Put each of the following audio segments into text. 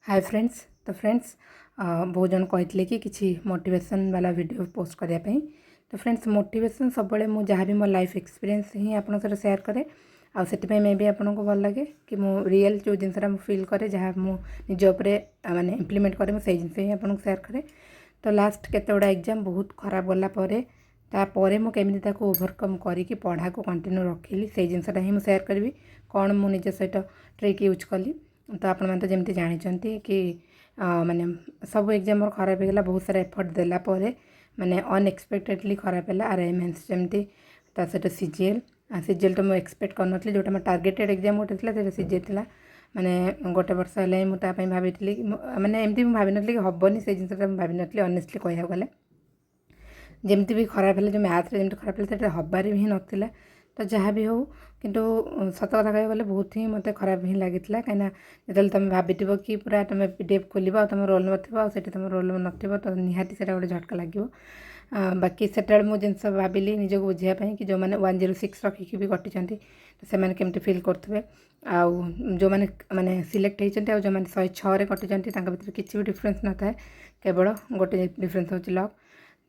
Hi friends. तो friends बहुत जन कहते कि किसी मोटिवेशन वाला वीडियो पोस्ट करने। तो फ्रेंड्स मोटिवेशन सब मुझे जहाँ भी मो लाइफ एक्सपीरियंस ही आपन सहित शेयर करे आउे मे भी आपको भल लगे कि मु रियल जो जिनसा फिल करे जहाँ मुझे माने इम्प्लीमेंट करे मुझे जिन ही आपको शेयर करे। तो लास्ट केते गुड़ा एग्जाम बहुत खराब गलापर तापर मुझे ओभरकम करके पढ़ा को कंटिन्यू रखिली से जिनसा ही मुझे शेयर करी कौन मुझे सहित ट्रिक यूज कली। तो आपण मैंने तो जमी जानते कि माने सब एग्जाम मोर खराब होगा बहुत सारा एफर्ट देला माने अनएक्सपेक्टेडली खराब है आर एम एन्स जमी सहित सीजीएल तो मुझे एक्सपेक्ट कर जोटा मोर टार्गेटेड एग्जाम गोटे थी सीजीएल था माने गोटे वर्ष है मुझे भाभी माने एमती भाभी नी कि हेनी से जिनसा भाभी नी अनेस्टली कह गले जमी भी खराब है जो मैथ रे जमी खराब है हबार ही नाला। तो जहाँ भी हो किंतु सत कथा कह गले बहुत ही मत खराब ही लगी कहीं जो तुम भाभी कि पूरा तुम पीडीएफ खोल तुम रोल नंबर थी तुम रोल नंबर न तो निहाती से गोटे झटका लगे। बाकी से मुझे जिन भाविली निजक बुझापी कि जो मैंने 106 रखिकी भी कटिंट तो से केमती फिल करुवे आउ जो मैंने माने सिलेक्ट होती जो मैंने 106 कटिंट भर किसी भी डिफरेन्स न था केवल गोटे डिफरेन्स हूँ लक।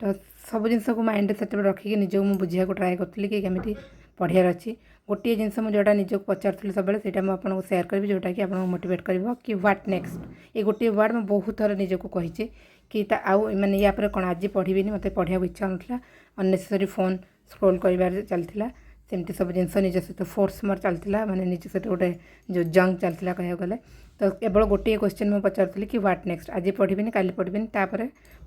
तो सब जिन को माइंड से रखिकी निजक मुझे बुझा ट्राए करी कि केमी पढ़ार अच्छी गोटे जिनस मुझा निजक पचारूँ सब से आपको शेयर करी जोटा कि आपको मोटिवेट कर कि व्हाट नेक्स्ट ये गोटे वर्ड मैं बहुत थर निजक कही कि आउ मैंने या कौन आज पढ़ी मत पढ़ा इच्छा ना अननेसेसरी फोन स्क्रोल कर चलता सेमती सब जिन निज सहित फोर्स मोर चलता माने निज सहित गोटे जो जंग चलता कह गले। तो केवल गोटे क्वेश्चन मुझे पचारूँ कि व्हाट नेक्स्ट आज पढ़ी काली पढ़ी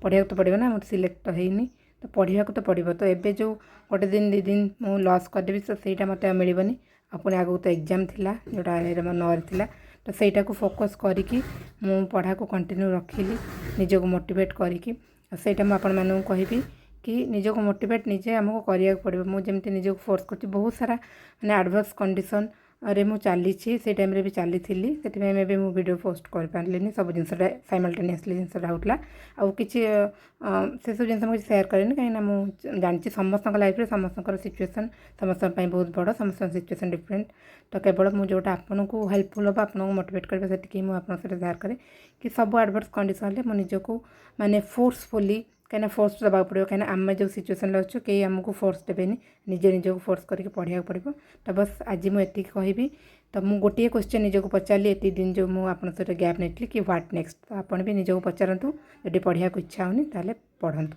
पढ़ा तो पड़ो ना मोर सिलेक्ट तो होनी तो पढ़ा तो पड़ो। तो एबे जो गोटे दिन 2 दिन मु लॉस करदेवी तो सहीटा मत मिलनी अपने आगू तो एग्जाम थिला जोटा 9 थिला तो सहीटा को फोकस करिकी मु पढ़ा को कंटिन्यू रखिली निजक मोटिवेट करिकी सहीटा मु आपण मानू कहबी कि निजक मोटिवेट निजे आमको करिया पड़ो। मुझे निजक फोर्स कर बहुत सारा माने एडवर्स कंडीशन अरे मु चली से टाइम रे भी चली से मे भी मु वीडियो पोस्ट कर पारे सब जिन साइमल्टेनियसली जिनसा होता आउ कि से सब जिन मुझे शेयर करें कहीं मुझे जानी समस्त लाइफ समस्त सिचुएसन समस्त बहुत बड़ समस्त सिचुएसन डिफरेंट। तो केवल मुझे जोटा आपको हेल्पफुल हम आपको मोटिवेट करें से मुझे शेयर करें कि सब एडवर्स कंडीशन में निजक माने फोर्सफुली कहीं फोर्स दबा पड़ो कहीं आम जो सिचुएसन अच्छे कई आमको फोर्स देवेनि निजे निजक फोर्स करके पढ़ा पड़ो। तो बस आज मुझे कहबी तो मुझे गोटे क्वेश्चन निजक पचारि ये दिन जो मुझे सहित गैप नहीं कि व्हाट नेक्स्ट तो आप भी निजक पचारतु जो पढ़ा इच्छा होनी ताले पढ़तु।